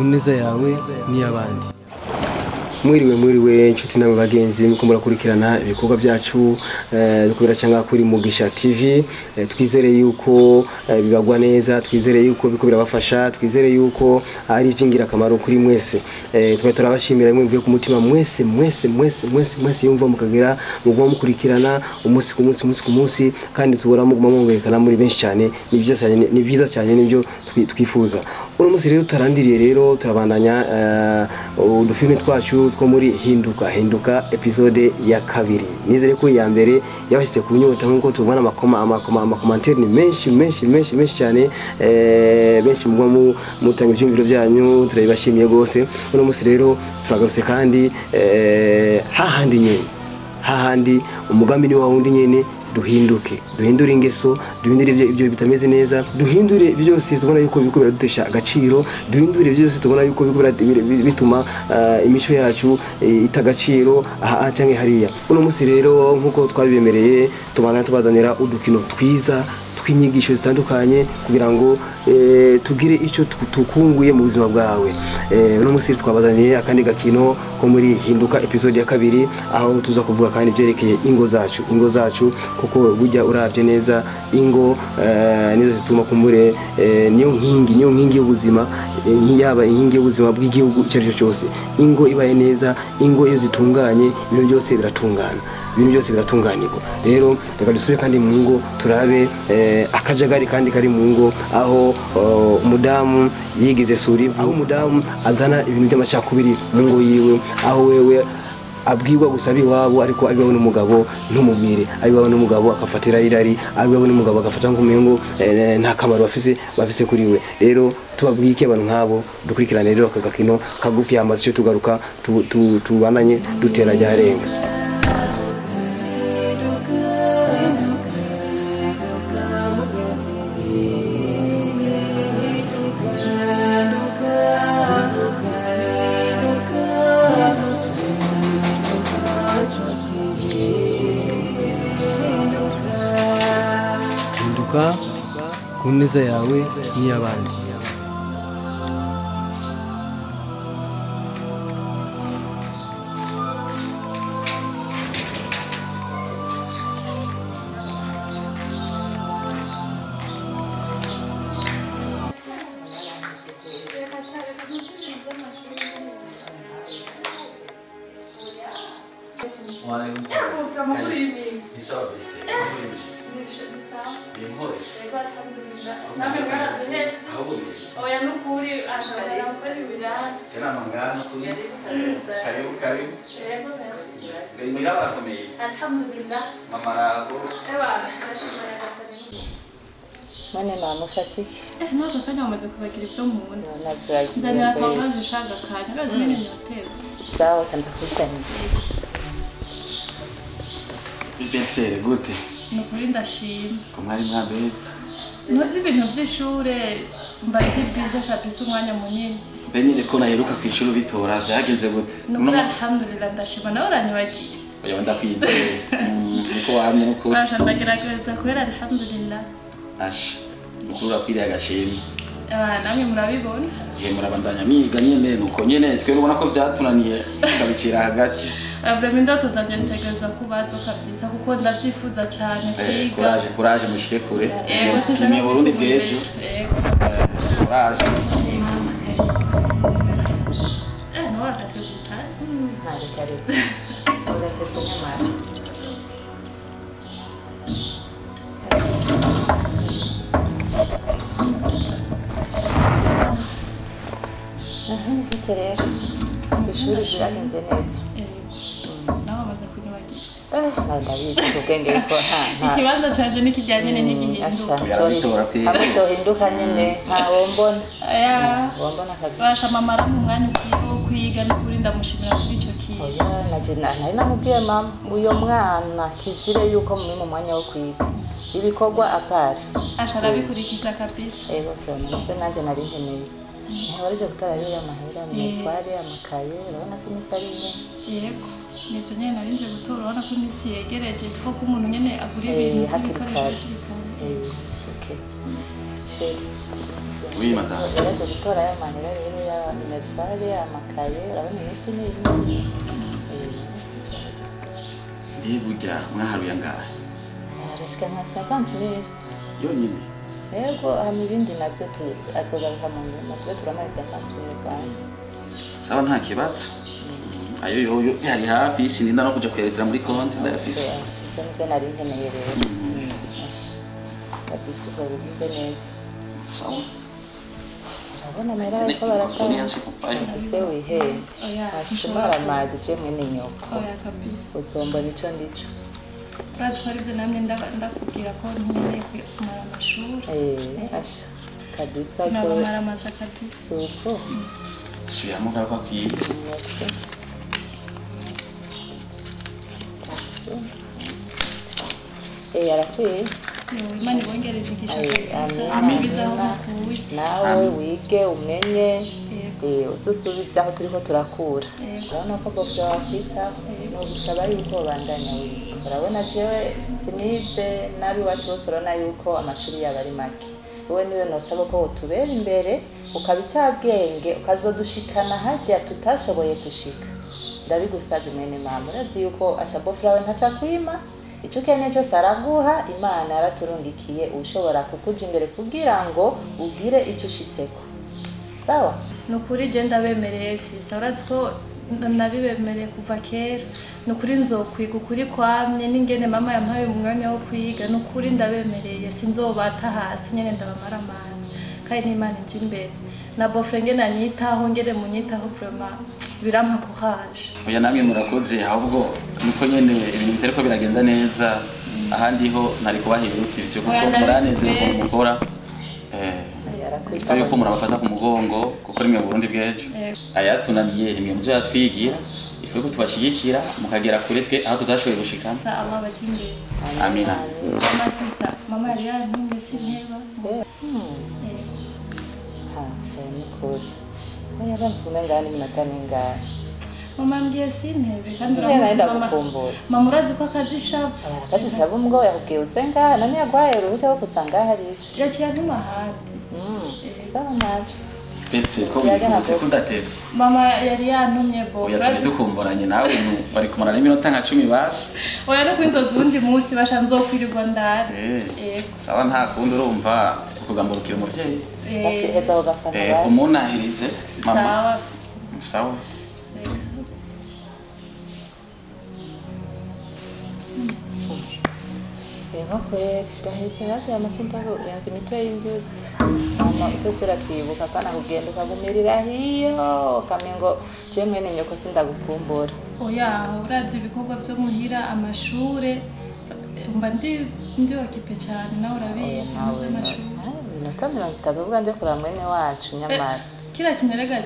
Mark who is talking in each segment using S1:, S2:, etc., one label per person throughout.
S1: neza yawe n'iy'abandi.
S2: Mwiriwe inshuti namwe bagenzi muko murakurikirana ibikorwa byacu bikorera cyangwa kuri Mugisha TV. Twizere yuko bibagwa neza, twizere yuko biko birabafasha, twizere yuko ari ibyingira akamaro kuri mwese. Twe turabashimira mwe mvuye ku mutima mwese yumva mukagera mugwa mukurikirana umunsi ku munsi kandi tubura muguma mwongerekana muri benshi cyane. Ni byiza cyane nibyo twifuza. Uno munsi rero tarandiriye rero turabandanya udufilme twacu two muri hinduka episode ya kabiri. Nizere ko ya mbere yabashyize ku nyota nkuko tubona amakomantere ni menshi cyane. Benshi mugwa mutanga ibyumviro byanyu turabashimiye gose. Uno munsi rero turagarutse kandi hahandi umugambi ni wa wundi nyene. Duhindure ingeso, duhindure ibyo bitameze neza, duhindure byose tubona yuko biko biradutesha agaciro, duhindure byose tubona yuko biko bituma imico yacu itagaciro aha canke hariya. Uno munsi rero nkuko twabibemereye tubazanira udukino twiza twinyigisho zitandukanye kugira ngo tugire ico tukunguye mu buzima bwawe. Uno munsi twabazaniye akandi gakino ko muri hinduka episode ya kabiri, aho tuza kuvuga kandi byerekeye ingo zacu kuko burya urabye neza ingo nizo zituma kumure niyo nkingi y'ubuzima, yaba inkingi y'ubuzima bw'igihugu cyaricyo cyose. Ingo ibaye neza, ingo iyo zitunganye ibintu byose biratunganirwa. Rero reka dusubire kandi mu ngo turabe akajagari kandi kari mu ngo, aho umudamu yigize suri, aho umudamu azana ibintu by'amacakubiri mu ngo yiwe, aho wewe abwirwa gusaba iwabo ariko abibaho n'umugabo ntumubwire, abibaho n'umugabo akafatira irari, abibaho n'umugabo agafata nk'umengo nta kamaro bafise kuri we. Rero tubabwike abantu nk'abo dukurikirane rero aka gakino kagufi, hamaze cyo tugaruka tubananye dutera ryarenga.
S1: Ku neza yawe n'iy'abandi.
S3: Mane mama ufatike.
S4: Nako kanya umaze kubagira ibyo mubona. Nzanira kwa zishaka kanya bazi ibintu hotel.
S3: Sawa kandi kuzaniye.
S5: Bibesere gute?
S4: Nukuri ndashima.
S5: Kumari mwabeza.
S4: Ntuzi ibintu by'ishure mbari bize kabisa umwanya munini.
S5: Benyine ko naheruka kwishura bitora byagenze gute?
S4: Nukuri alhamdulillah ndashima nawe uranyibagiye.
S5: Oya ndakwizeye. Niko wamye nukuri.
S4: Basha ndagerageza kwera alhamdulillah.
S5: Asha. Nukuri akwiriye agashimwe.
S4: Namwe murabibona.
S5: Murabandanya miga nyene nuko nyene twe ubona ko vyatunaniye kabicira hagati.
S4: Vraiment indoto zanje nitegereza kubazo kabisa kuko ndavyifuza cyane kwiga.
S5: Courage mushike kure. Ni Burundi bwejo. Courage.
S4: No akateguta.
S3: Hari kare. Ugatetse nyamara. Rero ishuri riragenze neza.
S4: Naho amaze kunyibagira.
S3: Ndabizi ubwenge ko
S4: ikibazo cyanje nikijyanye n'igihinduka.
S3: Amuco hinduka nyene ntawo mbona. Wombona kabisa.
S4: Basha mama ari mu mwanya wo kwiga no kuri ndamushimira kuri ico kintu.
S3: Oya naje nari namubwiye mama uyo mwana kizire yuko mu mwanya wo kwiga. Ibikorwa akari.
S4: Ashara bikurikiza kabisa.
S3: Ego cyane nje nanje nari nkeneye. Ntiwarije gutara rero amahera mwitware amakaye urabona ko imisi ari nye.
S4: Yego nivyo nyene narinje gutora urabona ko imisi yegereje fo ko umuntu nyene agura ibintu by'ibikoresho.
S3: Okay. sheri
S5: Oui, madame.
S3: yaraje gutora ya mahera rero ya minervale amakaye urabona iminsi n'ibindi
S5: burya mwaharuye angahe
S3: arashika nka 50,000
S5: yonyine
S3: yego hama ibindi navyo azogaruka mu nyuma tube turamaye 50,000 kandi
S5: sawa nta kibazo ayo yoyo yari hafi sininda no kuja kweretera muri konti ndayafise
S3: ivyo nivyo nari nkeneye rero kabisa uzobigize neza
S5: sawa
S3: urabona amahera bariko baratanga ese wiheye
S4: Oya,
S3: ashimara amazi je mwene nyoko
S4: oya kabisa.
S3: uzombona ico ndico
S4: Urazi ko arivyo namye ndakubwira ko nkeneye kumara amashuri.
S3: asha kabisa
S4: Sinabamara amazi kabisa.
S3: suko
S5: subiramo nkababwiye
S3: merci yarakwiye
S4: Imana ibongere ibigisha kabisa.
S3: Amen.
S4: Asubizaho bakuye.
S3: nawe wige umenye
S4: Yego.
S3: uzusubize aho turiko turakura
S4: Yego.
S3: urabona ko bofyo wakwitaho ni ugusaba yuko babandanya wiga urabona jewe sinize nabi iwacu bose urabona yuko amashuri yabo ari make wowe niwe nosaba ko wotubera imbere ukaba icabwenge ukazodushikana harya tutashoboye gushika ndabigusavye mwene mama urazi yuko ashabofyo wawe ntacakwima icyo ukeneye cyose araguha imana yaraturungikiye ushobora kukuja imbere kugira ngo ugire icyo ushitseko sawa
S4: Nukuri je ndabemereye sister. Urazi ko nabibemereye kuva kera. Nukuri nzokwiga ukuri kwamye n'ingene mama yampaye umwanya wo kwiga. Nukuri ndabemereye sinzobata hasi nyene ndabamara amazi. Kandi n'Imana inje imbere. Na bofe ngene anyitaho ngene munyitaho vraiment birampa courage.
S5: oya namwe murakoze ahubwo nuko nyene ibintu bitariko biragenda neza ahandi ho ntari kubahera utivyo kuko
S4: Oya,
S5: muraneze
S4: ndabizi
S5: ukuntu mukora yuko murabafata ku mugongo kuko rimwe mu Burundi bw'ejo ayatunaniye rimwe mu byo yatwigira ifu yuko tubashigikira mukagera kure twe aho tutashoboye gushikana
S4: Allah bajimbere.
S5: amina
S4: Mama sister, mama yari yantumye sinteba.
S3: nikuri oya banzi kumenga n'iminota n'ingana
S4: Mama mbwiye sintebe kandi
S3: Ngira naenda
S4: uramuzi mama.
S3: gukumbura.
S4: Mama urazi ko akazi shapa.
S3: akazisaba umgo yakubwiye uze ngaha nani yagwaye uruhushya rwo kuza ngaha ari
S4: Yaciye antuma ahandi.
S3: sawa naje
S5: pese ko bikuse kudatevye
S4: Mama yari yantumye bo.
S5: oya twe dukumburanye nawe bari kumara n'iminota nka 10 basi
S4: Oya no kwinzoza ubundi munsi basha nzokwirirwa ndari.
S5: sawa nta kundi urumva kugamburukira umuvyeyi
S3: basihezaho gafata basi
S5: umunahirize mama
S4: Sawa.
S5: sawa
S3: nko kweri gahetse hafi y'amatsinda urenze imitwe y'inzuzi mama utetse uratwibuka kana kugenda ukagumirira hiyo ukamenya ngo je mwene nyoko sindagukumbura
S4: Oya urazi ibikorwa byo muhira amashure mba ndi okipe cyane nawe urabizi mu by'amashuri.
S3: minota 30 ubwo nje kuraba mwene wacu nyamara
S4: Kila kinerega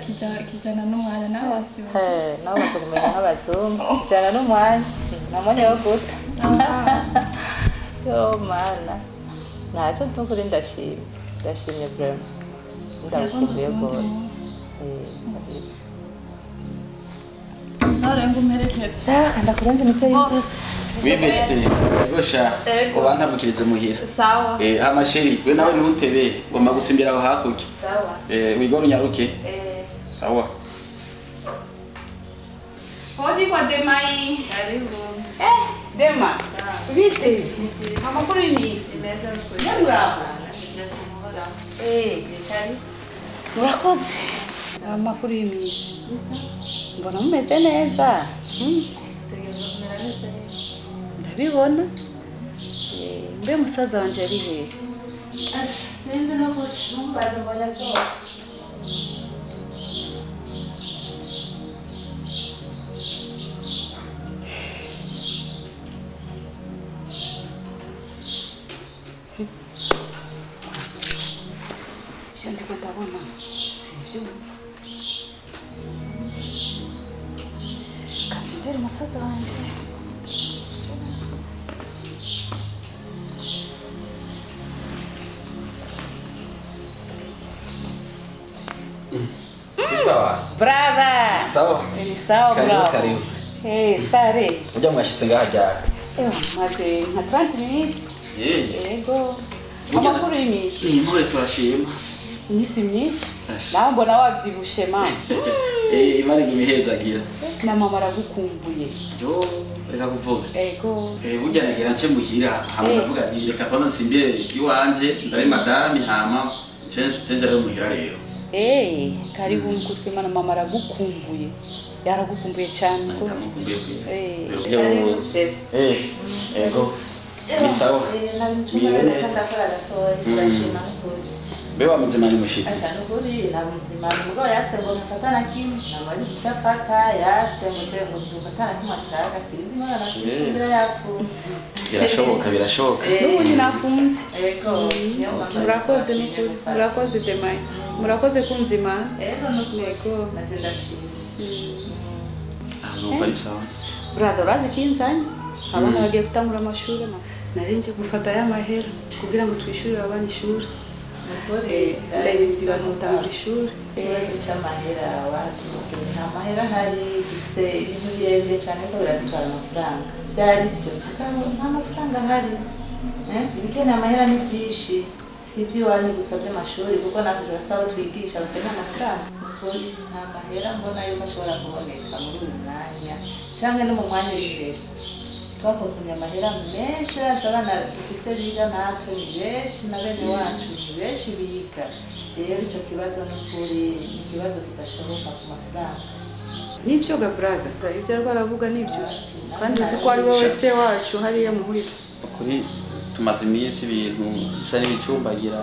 S4: kijana n'umwana nawe vyo.
S3: nawe baza kumenya nk'abazungu kijana n'umwanya nta mwanya wo guta yo mana ntacyo ntukuri ndashimye vraiment ndagukumbuye rwose
S4: Sawa rengo mperekeze.
S3: ndakurenza imico y'inzuzi
S5: wibese gosha ubantabukirize muhira
S4: Sawa.
S5: amasheri we nawe ntutebe ngomba gusimbira aho hakurya
S3: sawa
S5: wigoro nyaruke sawa
S6: Hodi kwa Demai.
S4: Karibu.
S6: Dema. Vite. Amakuru y'imisi. Nyamura. Karibu.
S3: urakoze
S6: Amakuru y'imisi.
S3: mbona mumeze neza ndabibona mbe musaza wanje ari hehe
S4: Sinzi no kubaza mbona so.
S3: ivyo ndiko ndabona sivyo kandi nderi musaza wanje
S5: sister wa
S3: brava
S5: sawa
S3: sawa
S5: Karibu,
S3: bravo
S5: karibu.
S3: stare
S5: ujya mwashitse ngaha ryari
S3: maze nka 30 minutes yego
S6: amakuru y'imisi
S5: ni impore turashima
S6: imisi myinshi nawe mbona wabyibushe mama
S5: imana imihezagira
S6: na mama aragukumbuye
S5: yo reka kuvuga
S6: ego
S5: burya nagira nce muhira hama ndavuga ati reka kwanza nsimbire iwanje ndabe madame hama cenje rero muhira rero
S6: karibu mukutwe mana mama aragukumbuye yaragukumbuye cyane ko
S5: ego ni sawa mire neza Mbe wa mzima ni mushitsi.
S3: Atanuguri na mzima mugabo yase ngo mfatana kimwe nabari cyafata yase mutwe ngo dufatana kimashaka sinzi mwana nakishindira yafunze.
S5: Birashoboka.
S6: N'ubundi nafunze.
S3: Ego.
S6: Murakoze n'ukuri. Murakoze Demayi. Murakoze kunzima.
S3: Ego n'ukuri. Natenda shiri.
S5: Numva ari sawa.
S6: Brother urazi kinzanye? Abana bagiye gutangura amashuri narinje gufata ya mahera kugira ngo twishurire abana ishuri. Bazotanga ishuri
S3: cy'amahera watu nta mahera hari dufise ibintu birebire cyane ko biradutwara amafaranga byari byo nta mafaranga hari ibikeneye amahera ni byinshi si iby'iwanyu gusa by'amashuri kuko natwe turasaba twigisha bakeneye amafaranga nta mahera mbona yuko ashobora kuboneka muri uyu mwanya cyangwa no mu mwanya w'imbere twakusanya amahera menshi abana dufise biga natwe ni benshi na bene wacu ni benshi biga rero icyo kibazo n'ukuri ni ikibazo kidashoboka ku mafaranga
S6: nibyo gabraga ibyo rwaravuga nibyo kandi uzi ko ari wowe se wacu hariya muhira
S5: ukuri tumaze iminsi ibintu bisa n'ibicumbagira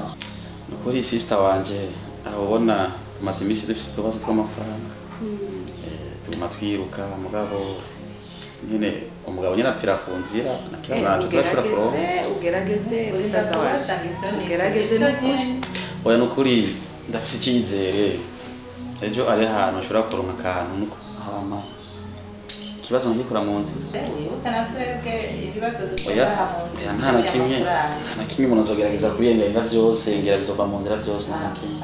S5: ukuri sister wanje abona tumaze iminsi dufite utubazo tw'amafaranga tuguma twiruka mugabo nyine umugabo nyine apfira ku nzira nakira nacu turashobora kuronka
S6: ugerageze usaza wacu ugerageze n'ukuri
S5: oya n'ukuri ndafise icyizere ejo ari ahantu ashobora kuronka akantu nuko hama ikibazo ngikora mu nzira
S3: ukanatwebwe ibibazo dutera mu nzira
S5: nta na kimwe umuntu azogerageza kubiyenga byose ngira bizova mu nzira byose nta kimwe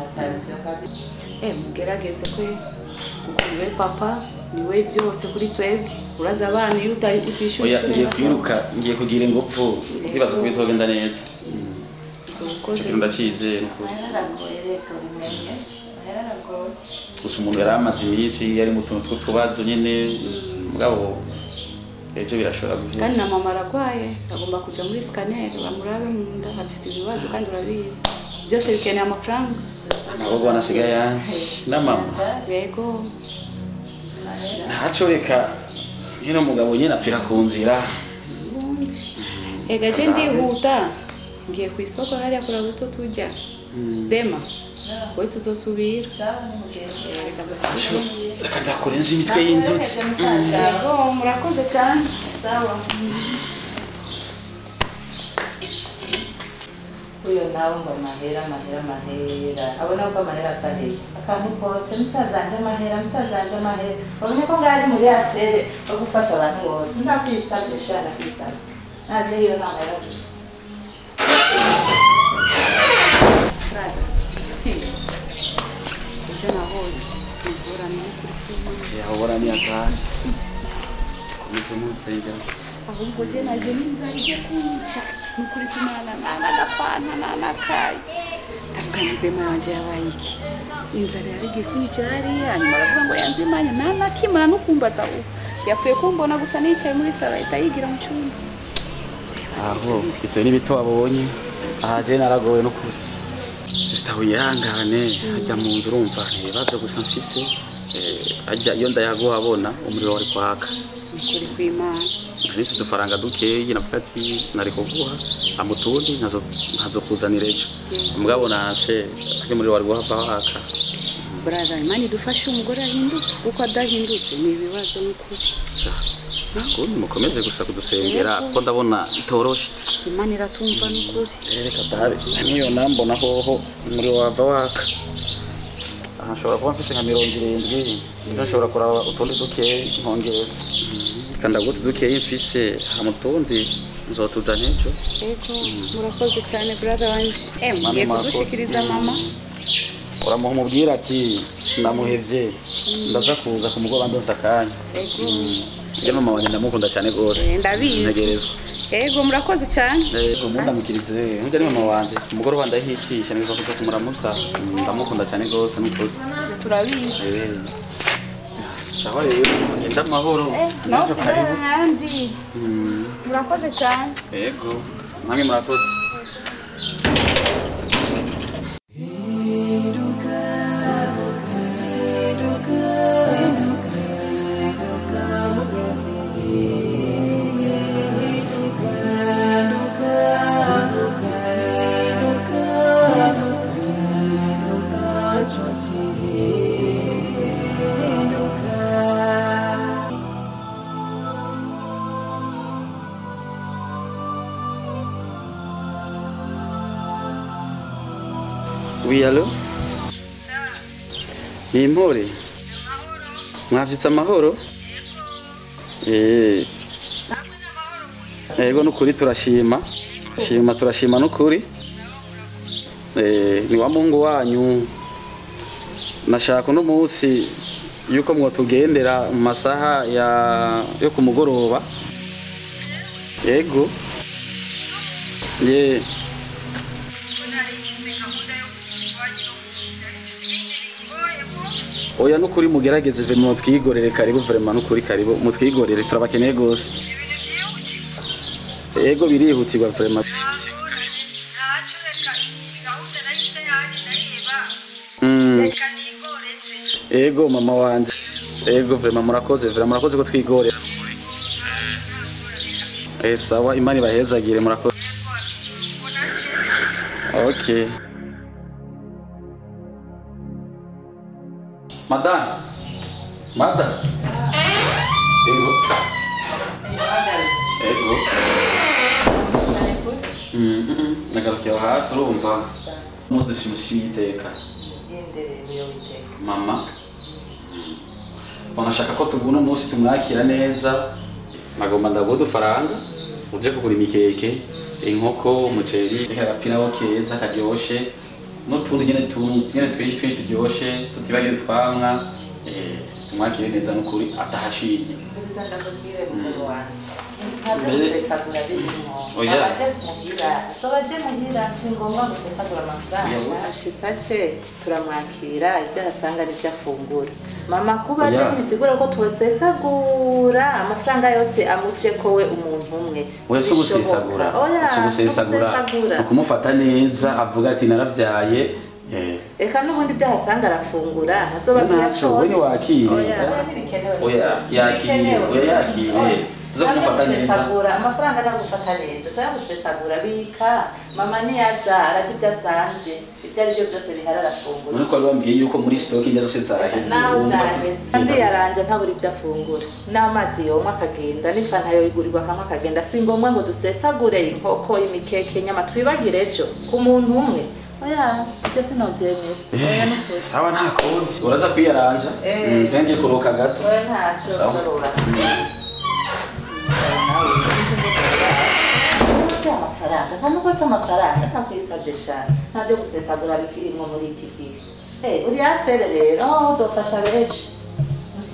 S6: mugerageze kwe kuko niwe papa niwe byose kuri twebwe uraza abana iyo utishyura
S5: oya ngiye kwiruka ngiye kugira ingopfu ndibaza ko bizogenda neza ndacize n'ukuri gusa umuntu yari amaze iminsi yari mu tuntu tw'utubazo nyine mugabo ejo birashobora guhera
S6: kandi na mama aragwaye agomba kuja muri scanner bamurabe mu nda afite ibibazo kandi urabizi byose bikeneye amafaranga
S5: nabo bwana sigaye yanjye na mama
S6: yego
S5: ntaco reka nyine umugabo nyine apfira ku nzira
S6: ega je ndihuta ngiye ku isoko hariya kura buto tujya dema we tuzosubira
S5: reka ndakora inzu imitwe y'inzuzi
S6: yego murakoze cyane sawa
S3: uyo nawe ngo amahera abona ko amahera atari akantu kose musazanje amahera babone ko ngari muri asere yo gufasha abantu bose ndakwisabye shana kwisabye naje iyo namahera
S5: yahora ni akari komeze musenge
S6: ahubwo je naje nizarije kunca nukuri kumana n'agafana n'akayi akandi dema yanje yabayiki inzara yarige kwicira hariya nyuma aravuga ngo yanzimanye nakimana nukumbaza yapfuye kumbona gusa nicaye muri sala itayigira mu cyumba
S5: aho ivyo ni bito wabonye aha je naragowe n'ukuri sister wihangane ajya mu nzu urumva ntibaze gusa mfise ajya iyo ndayago abona umuriro wari kwaka
S6: kuri kwimana
S5: ariko udufaranga dukeyi navuga ati nari kuguha amutundi ntazo kuzanira ejo umugabo nashe ajya umuriro wari guhava waka
S6: brother imana idufashe umugore ahinduke kuko adahindutse ni ibibazo n'ukuri
S5: kundi mukomeze gusa kudusengera kuko ndabona itoroshe
S6: imana iratumva n'ukuri
S5: reka dabe niyo nambona hoho umuriro wava waka ashobora kuba mfise nka 70 ndashobora kuraba utundi dukeyi nkongereza kandi agutu dukeyi mfise hamutundi nzotuzana ejo
S6: ego murakoze cyane brother wanje ngiye kugushikiriza mama
S5: uramuha umubwira ati sinamuhevye ndaza kuza ku mugoroba ndonsa akanya je mama wanjye ndamukunda cyane gose
S6: ndabizi
S5: ntegerezwa
S6: yego murakoze cyane
S5: yego mundamukirize ntujya ni mama wanjye umugore wa ndahicisha nizo kuza kumuramutsa ndamukunda cyane gose n'ukuri
S6: turabizi
S5: sawa rero ngenda amahoro
S6: nawe karibu kandi murakoze cyane
S5: yego namwe murakoze Oui, allô? Ni impore? Mwavyutse amahoro? Yego nukuri turashima. Turashima nukuri. Ni wa Mungu wanyu. Nashaka uno munsi yuko mwotugendera mu masaha yo kumugoroba. Yego. Oya nukuri mugerageze ve mutwigorere karibu vraiment nukuri karibu mutwigorere turabakeneye gose. Yego birihutirwa vraiment. Yego mama wanje. Yego vraiment murakoze ko twigorera. Sawa imani bahezagire murakoze. Okay. Madame. Ego. Nagarukiye hafi urumva. Muzi dushimishije iteka. Mama. Wanashaka ko tuguna umunsi tumwakira neza. Nagomba ndabudu faranga. Uje kugura imikeke, inkoko, umuceri, agapira keza karyoshe. N'utundi nyene twinshi turyoshe tutibagire twamwa tumwakire neza n'ukuri atahashimye
S3: turamwakira ibyo asanga n'ibyo afungura mama kuba aje bisigura ko twosesagura amafaranga yose amuje ko we umuntu umwe
S5: we so gusesagura ukumufata neza avuga ati naravyaye
S3: eka n'ubundi byahasanga arafungura ntazoba
S5: we wakire yakire tuzakumufata neza
S3: amafaranga ndagufata neza saya gusesagura bika mama niyaza arati byasanze ibyo ari byo byose bihara arafungura
S5: muri ko bambwiye yuko muri stock inja zose zaraheze
S3: kandi yaranje ntaburi byo afungura n'amazi yomwe akagenda n'ifanta yo igurirwa kamwe akagenda singomwe ngo dusesagure inkoko imikeke nyama twibagire ejo ku muntu umwe oya ibyo sinobyemeye oya n'ukuri
S5: sawa nta kodi uraza kwiyaranja ndenge kuroka gato
S3: oya ntaco urora amafaranga kandi ko amafaranga ntakwisabye cyane ntabyo gusesagura bikirimo muri iki gihe uri asere rero uzofasha benshi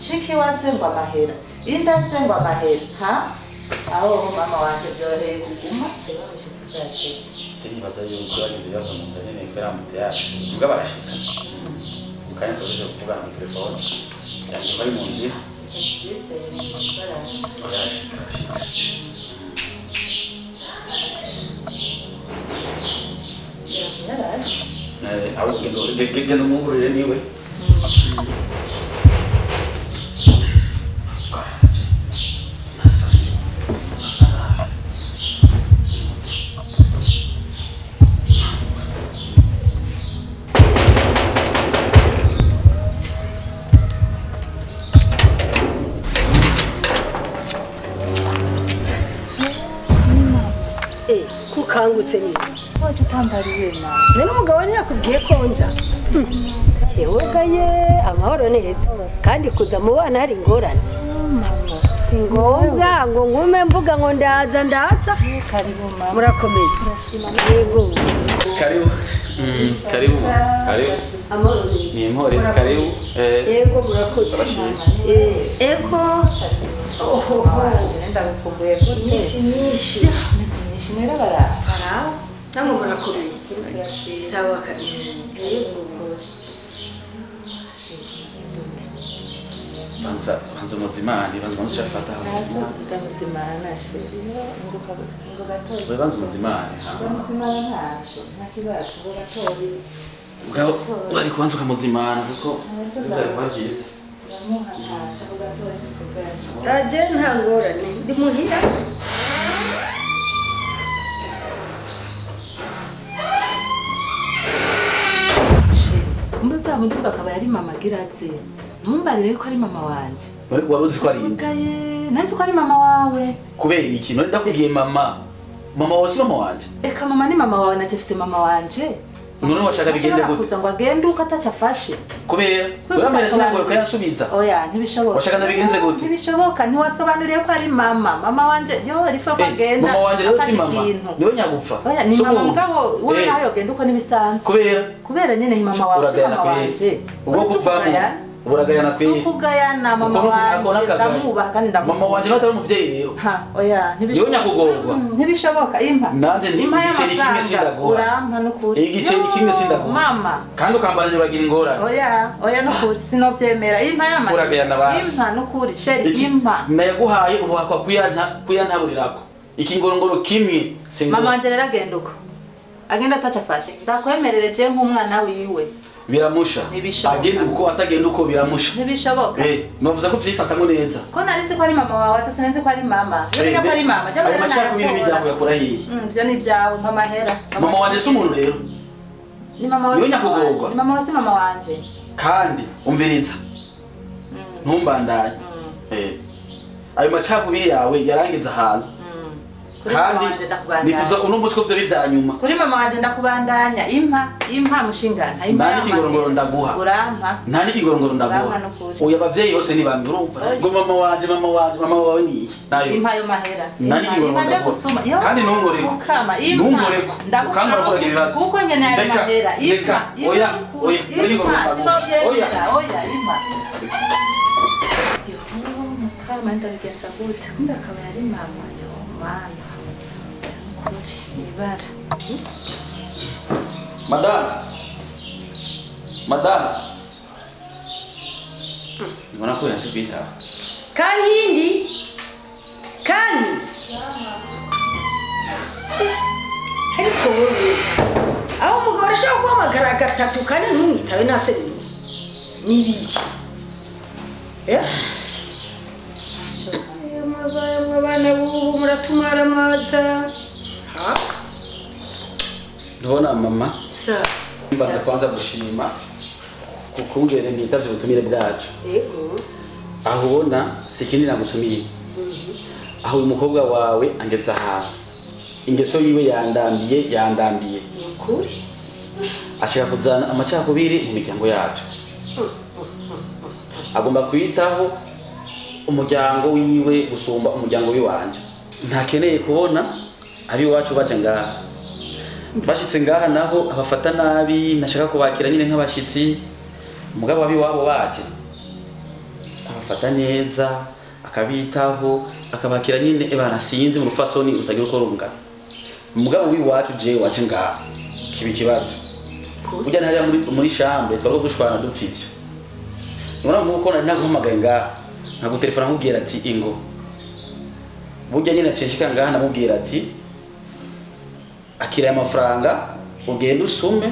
S3: shiki wanzengwa amahera indanzengwa amahera aho mama wanje byoreye kuguma bashitse cyane
S5: turibaza yuko bagize ibibazo mu nzira nyene kubera amuteyage mbwa barashika kandi tuzi kuvugana mu telefone yanyuma ari mu nzira genda umwungurire niwe
S7: kukangutse ni
S3: waje utambariye nawe
S7: none umugabo ntiyakubwiye ko nza yewegaye amahoro neza kandi kuza mu bana hari ingorane si ngombwa ngo nkume mvuga ngo ndaza
S3: karibu mama
S7: murakomeye yego
S5: karibu karibu
S7: amahoro
S5: ni impore karibu
S7: yego murakoze ego
S3: nenda gukumbuye gute
S7: Imisi myinshi.
S3: misi myinshi mwera baraho
S7: Baraho. Namwe murakomeye.
S3: turashima
S7: Sawa kabisa.
S5: banza umuzimani banza ucafata
S3: nazo gamuzimana nashe nguka ngo gatori
S5: we banza umuzimani
S3: gamuzimana ntashe ntakibazo ngo gatori
S5: ubwo wari kubanza ukamuzimana kuko byari kwagize
S3: ndamuha ntashe ngo gatori kugaje
S7: Aje nta ngorane. Ndi muhira.
S3: kumbe bwa bundi bakaba yari mama Giratse ntumbarire ko ari mama wanje
S5: wari uzi ko ari inde
S3: gaye nanzi ko ari mama wawe
S5: kubera iki none ndakubwiye mama wawe si mama wanje
S3: eka mama ni mama wawe naje mfise mama wanje
S5: none washaka bigende gute
S3: kuza ngo agende uko atacafashe
S5: kubera uramere sinagore ko yansubiza
S3: oya ntibishoboka
S5: washaka nabigenze gute
S3: ntibishoboka ntiwasobanuriye ko ari mama wanje yo rifa ko agenda
S5: mama wanje rero si mama niwe nyagupfa
S3: oya ni mama mugabo wowe nawe yogenda uko nibisanzwe
S5: kubera
S3: nyene ni mama wawe si mama wanje
S5: ubwo kuvamo uragayana kwe
S3: sukugayana mama wanje ndamubaha kandi ndamubaha
S5: mama wanje natari umuvyeyi rero
S3: ha oya ntibishoboka
S5: yo nyakugorwa
S3: ntibishoboka impa
S5: nanje igiceri kimwe sindaguha
S3: urampa nukuri
S5: igiceri kimwe sindaguha
S3: mama
S5: kandi ukambaranye uragira ingorane
S3: oya nukuri sinovyemera impa y'amata
S5: uragayana basi
S3: impa nukuri sheri impa
S5: nayaguhaye ubuhakwa kuyantaburirako ikingorongoro kimwe
S3: mama wanje rero agenda uko agenda atacafashe ndakwemerereje nk'umwana wiwe
S5: biramusha agenda uko atagenda uko biramusha
S3: ntibishoboka
S5: novuze ko vyifatamwo neza
S3: ko narinzi ko ari mama wawe atasinenze ko ari mama yega ko ari mama
S5: ayo macakubiri imiryango yakura hiye
S3: vyo ni vyawe mama hera
S5: mama wanje si umuntu rero
S3: ni mama wawe
S5: yo nyakugorwa
S3: ni mama wawe si mama wanje
S5: kandi umviriza ntumbandanye ayo macakubiri yawe yarangiza ahantu kandi nifuza uno musi ko vyo bivyanyuma
S3: kuri mama wanje ndakubandanya impa mushingana impa
S5: nta n'ikingorongoro ndaguha
S3: urampa
S5: nta n'ikingorongoro ndaguha oya abavyeyi bose ni bamwe urumva ngo mama wawe ni iki nayo
S3: impa yo mahera
S5: nta n'ikingorongoro ndaguha kandi ntunkoreko ntunkoreko ukangora kuragira ibibazo
S3: kuko nyene ayo mahera impa
S5: oya
S3: impa kama ndabigenza gute kumbe akaba yari mama yo mama ibara
S5: madame mbona ko yasi kwita
S7: Kankindi ariko wowe aho umugabo arashaka guhamagara gatatu kandi ntumwitabe nase n'ibiki abana bubu muratumara amaza
S5: ndabona mama mbanza kwanza gushima kukungere ntitavye ubutumire bwacu aho ubona sikindi nagutumiye aho uyu mukobwa wawe angeze ahantu ingeso yiwe yandambiye ashaka kuzana amacakubiri mu miryango yacu agomba kwitaho umuryango wiwe gusumba umuryango w'iwanje ntakeneye kubona abi wacu baje ngaha bashitse ngaha naho abafata nabi nashaka kubakira nyine nk'abashitsi umugabo wabi wabo baje abafata neza akabitaho akabakira nyine ebana sinzi mu rufasoni utagira uko runga umugabo w'iwacu je waje ngaha kibi kibazo burya ntari muri chambre twari dushwana dupfivyo nora muko nari naguhamagaye ngaha nkagutelefona nkubwira ati ingo burya nyine censhika ngaha namubwira ati akira amafaranga ugenda usume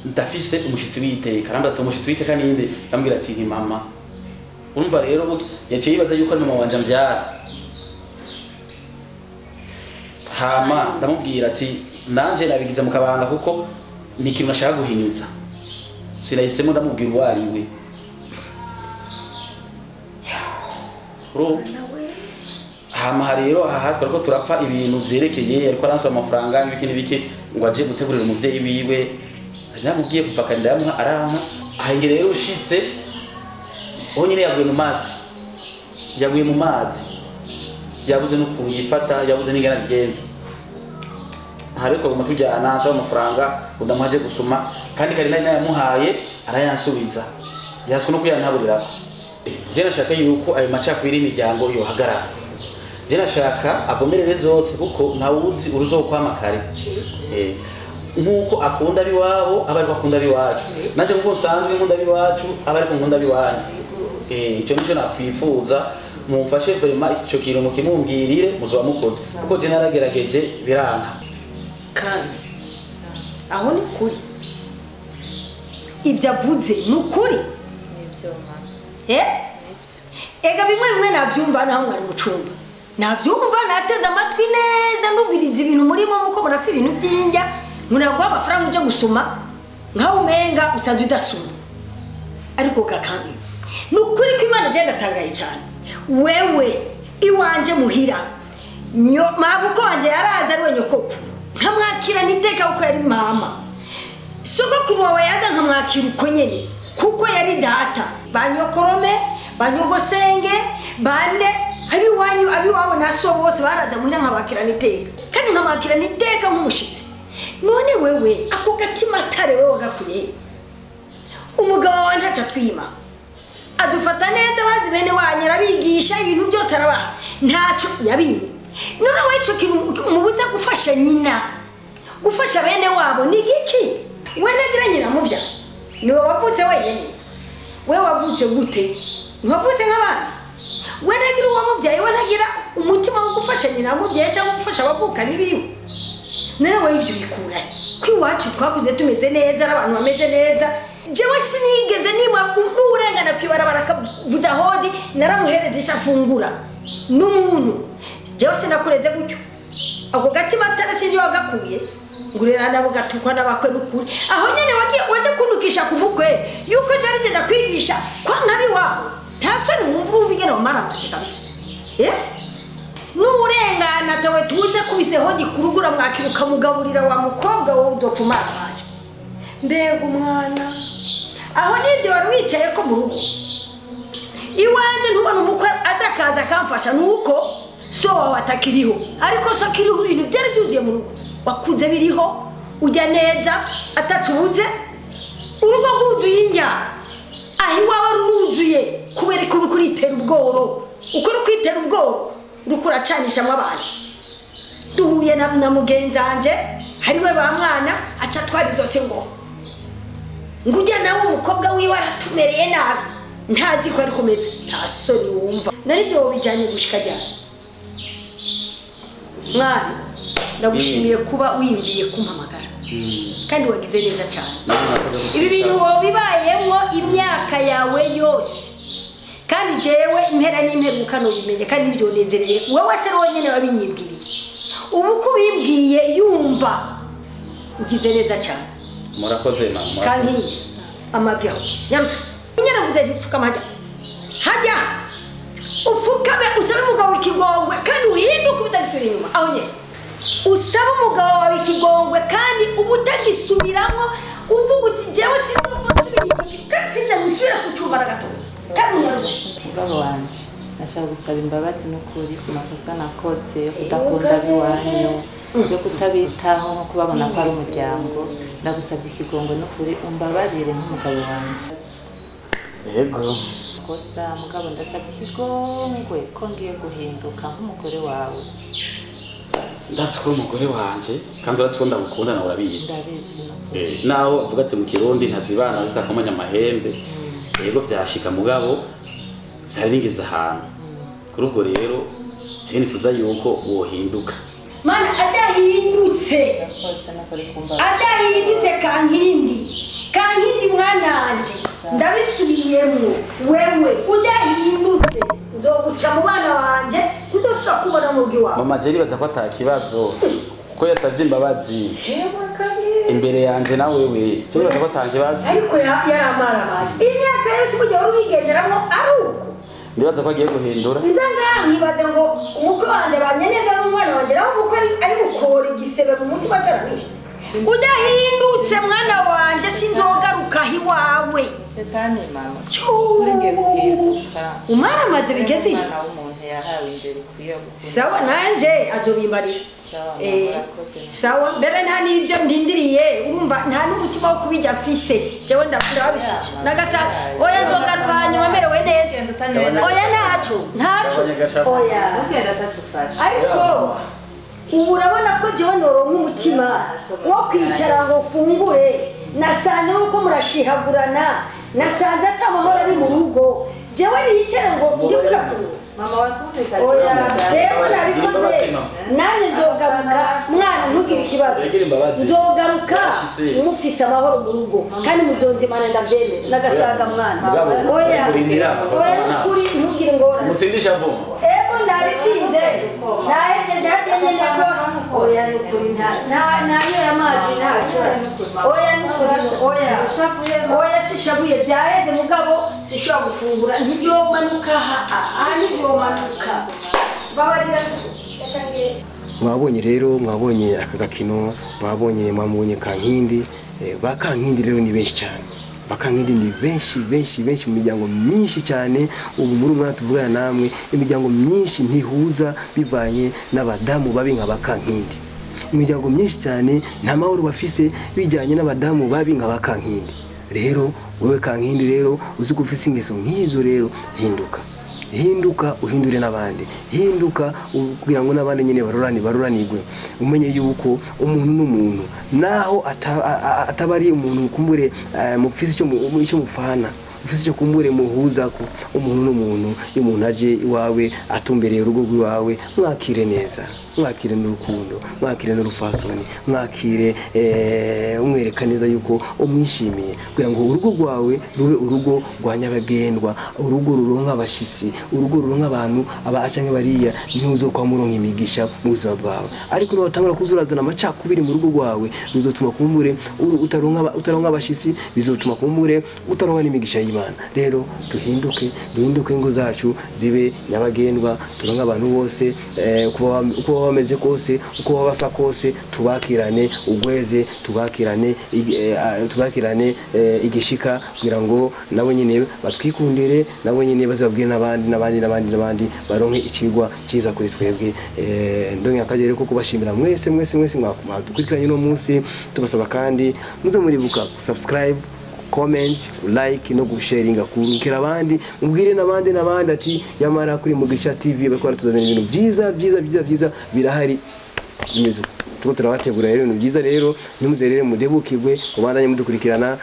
S5: ndafise umushitsi witeka arambaza umushitsi witeka ninde ndambwira ati ni mama urumva rero yaciye yibaza yuko ari mama wanje ambyara hama ndamubwira ati nanje nabigize mu kabanga kuko ni ikintu nashaka guhinyuza sinahisemo ndamubwira uwo ari we hama rero aha twariko turapfa ibintu vyerekeye ariko aransaba amafaranga n'ibiki ngo aje gutegurira umuvyeyi wiwe namubwiye kuva kandi ndamuha arampa ahange rero ushitse aho nyine yaguye mu mazi yabuze no kuyifata yabuze n'ingana bigenza aha rero twaguma tujyana ansaba amafaranga ndamuhaje gusuma kandi kari nari nayamuhaye arayansubiza yaswe no kuyantaburira je nashaka yuko ayo macakubiri imiryango yohagarara, je nashaka avomerere zose kuko ntawuzi uruzokwama kare nkuko akunda biwabo abari bakunda biwacu naje nkuko sanzwe nkunda biwacu abari nkunda biwanyu ico nico nakwifuza mumfashe vraiment ico kintu mukimumbwirire muzoba mukoze kuko je naragerageje biranga
S7: kandi aho ni kuri ibyo avuze ni ukuri
S3: nibyo mama
S7: ega bimwe nabyumva naho mwari mu cumba nabyumva nateze amatwi neza nubwiriza ibintu murimo muko murafa ibintu by'injya muragwa amafaranga uje gusoma nkaho umenga usanzwe udasoma ariko gakambi ni ukuri ko Imana je ndatangaye cyane wewe iwanje muhira mabuko wanje yaraza ari we nyokoko nkamwakira niteka uko yari mama sogokuru wawe yaza nkamwakira uko nyene kuko yari data banyokorome banyogosenge bande abiwabo naso bose baraza muhira nkabakira niteka kandi nkamwakira niteka nk'umushitsi none wewe ako gatima tare wewe wagakuye umugabo wawe ntaca twima adufata neza bazi bene wanyara bigisha ibintu byose arabaha ntaco yabindi none we ico kintu mubuza gufasha nyina gufasha bene wabo ni giki we nagira nyina muvya niwe wavutse wenyene we wavutse gute ntiwavutse nk'abandi we nagira uwo muvyaye we nagira umutima wo gufasha nyina muvyaye cyangwa gufasha abavukanyi biwe none we ibyo bikurahe kwiwacu twakuze tumeze neza abantu bameze neza jewe sinigeze nimwe n'urengana kwibarabara kavuza hodi naramuhereza icyo afungura n'umuntu jewe sinakureze gutyo ako gatima atarasinje wagakuye ngurera nabo gatukwa n'abakwe n'ukuri aho nyene waje kunukisha ku mukwe yuko jari genda kwigisha kwa nkabi wabo nta soni wumva uvigena umara make kabisa n'urengana tawe tuze kubise hodi kurugura mwakiruka mugaburira wa mukobwa wowe uzopfumara baje mbega umwana aho nibyo wari wicaye ko mu rugo iwanje ntubona umukwe azakaza akamfasha nuko so wawe atakiriho ariko so akiriho ibintu byari byuzuye mu rugo wakuze biriho ujya neza atacubuze urugo rwuzuye injya aho iwawe ruruzuye kubera ko uri kuritera ubworo uko uri kwitera ubworo uri kuracanishamo abantu duhuye na mugenzi wanje hariwe ba mwana aca twari zose ngo ujya nawe umukobwa wiwe aratumereye nabi ntazi ko ari komeze nta soni wumva naribyo bijyanye gushika ryari mwana ndagushimiye kuba wimbiye kumpamagara kandi wagize neza cyane ibi bintu bibayemo imyaka yawe yose kandi jewe impera n'imperuka nubimenye kandi byonezereye wowe atari wonyene wabinyibwiriye ubu kubimbwiye yumva ugize neza cyane
S5: murakoze mama
S7: kandi amavyo yarutse nyene vuze gipfuka hajya ufukame usabe umugabo w'ikigongwe kandi uhinduke ubutagisubira inyuma aho nyene usabe umugabo wawe ikigongwe kandi ubutagisubiramo uvuga uti jewe sinopfa kandi sinza gusubira kucumba na gato kandi unyarutse
S3: mugabo wanje nashaka gusaba imbabazi n'ukuri ku makosa nakoze yo kudakunda biwanyu yo kutabitaho nko kubabona ko ari umuryango ndagusabye ikigongwe n'ukuri umbabarire nk'umugabo wanje
S5: yego
S3: kosa mugabo ndasabye ikigongwe ko ngiye guhinduka nk'umugore wawe
S5: ndatse ko umugore wanje kandi uratse ko ndagukunda nawe urabizi
S3: ndabizi
S5: naho avuga ati mu kirundi ntazibana zitakomanya amahembe yego vyashika mugabo vyari bingeze ahantu kuri ubwo rero je nifuza yuko wohinduka
S7: mana adahindutse kankindi mwananje ndabisubiyemo wewe udahindutse nzoguca mu bana banje uzosubira kubona mu gihe wawe
S5: mama je nibaza ko atakibazo ko yasavye imbabazi imbere yanje na wewe je nibaza ko atakibazo
S7: ariko yaramara baje imyaka yose kujya wari wigenderamo ari uko
S5: ndibaza ko agiye guhindura
S7: nzanga nkibaze ngo umukwe wanje abanyeneza n'umwana wanje naho umukwe ari mukora igisebe mu mutima cyaramisha udahindutse mwana wanje sinzogaruka hiwawe
S3: shetani mama kuri ngiye guhinduka
S7: umara amaze bigeze
S3: umwana w'umuntu yahawe imbere kuyo
S7: sawa nanje azobimbarira sawa mbere nta n'ibyo ndindiriye urumva nta n'umutima wo kubijya mfise jewe ndakunda babishije nagasanga oya nzogaruka hanyuma merewe neza oya ntaco oya ariko ubu urabona ko jewe noronka umutima wo kwicara ngo fungure nasanze nkuko murashihagurana nasanze atamahoro ari mu rugo jewe niyicare ngo ndi kurafungura oya rero nabikoze nanjye nzogaruka mwana ntugire ikibazo nzogaruka mufise amahoro mu rugo kandi muzonzimana ndabyemera nagasanga mwana oya kuri ntugire ingorane ego nabitsinze nahejeje hakenyene ko oya nukuri ntanyoye amazi nta kibazo oya nukuri oya sishavuye byaheze mugabo sishobora gufungura ntibyomanuka ntibyomanuka babarira
S2: mwabonye rero mwabonye aka gakino mwabonye Kankindi ba Kankindi rero ni benshi cyane bakankindi ni benshi mu miryango myinshi cyane ubu muri umwana tuvugana namwe imiryango myinshi ntihuza bivanye n'abadamu babi nka bakankindi imiryango myinshi cyane nta mahoro bafise bijyanye n'abadamu babi nka bakankindi rero wewe Kankindi rero uzi ko ufise ingeso nk'izo rero hinduka uhindure n'abandi hinduka kugira ngo n'abandi nyine baroranirwe umenye yuko umuntu n'umuntu naho atabari umuntu kumbure mufise icyo mufana ufise icyo kumbure muhuza ko umuntu n'umuntu iyo umuntu aje iwawe atumbereye urugo rw'iwawe mwakire neza mwakire n'urukundo mwakire n'urufasoni mwakire umwereka neza yuko umwishimiye kugira ngo urugo rwawe rube urugo rwa nyabagendwa urugo ruronka abashitsi urugo ruronka abantu abacanke bariya ntuzokwa muronka imigisha mu buzima bwawe ariko no batangura kuzurazana amacakubiri mu rugo rwawe bizotuma kumbure utaronka abashitsi bizotuma kumbure utaronka n'imigisha y'Imana rero duhinduke ingo zacu zibe nyabagendwa turonka abantu bose uko bameze kose uko basa kose tubakirane ugweze tubakirane igishika kugira ngo nabo nyine batwikundire nabo nyine bazabwire n'abandi baronke ikigwa cyiza kuri twebwe ndonye akagere ko kubashimira mwese mwadukurikiranye no munsi tubasaba kandi muze muribuka subscribe comment like no gusharinga kurukira abandi mubwire n'abandi ati yamara kuri Mugisha TV bakora tuzana ibintu byiza birahari bimezo tuko turabategura rero ibintu byiza rero nimuzerere mudebukirwe ubandanye mudukurikirana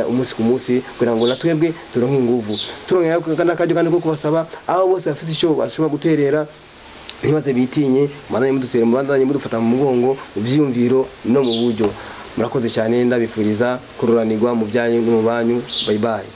S2: umunsi ku munsi kugira ngo natwebwe turonke inguvu turonke kandi ko kubasaba aho bose bafite icyo bashobora guterera ntibaze bitinye bandanye mudufata mu mugongo mu byiyumviro no mu buryo murakoze cyane ndabifuriza kururanirwa mu byanyu no mu banyu bye bye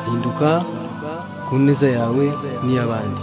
S1: hinduka ku neza yawe n'iy'abandi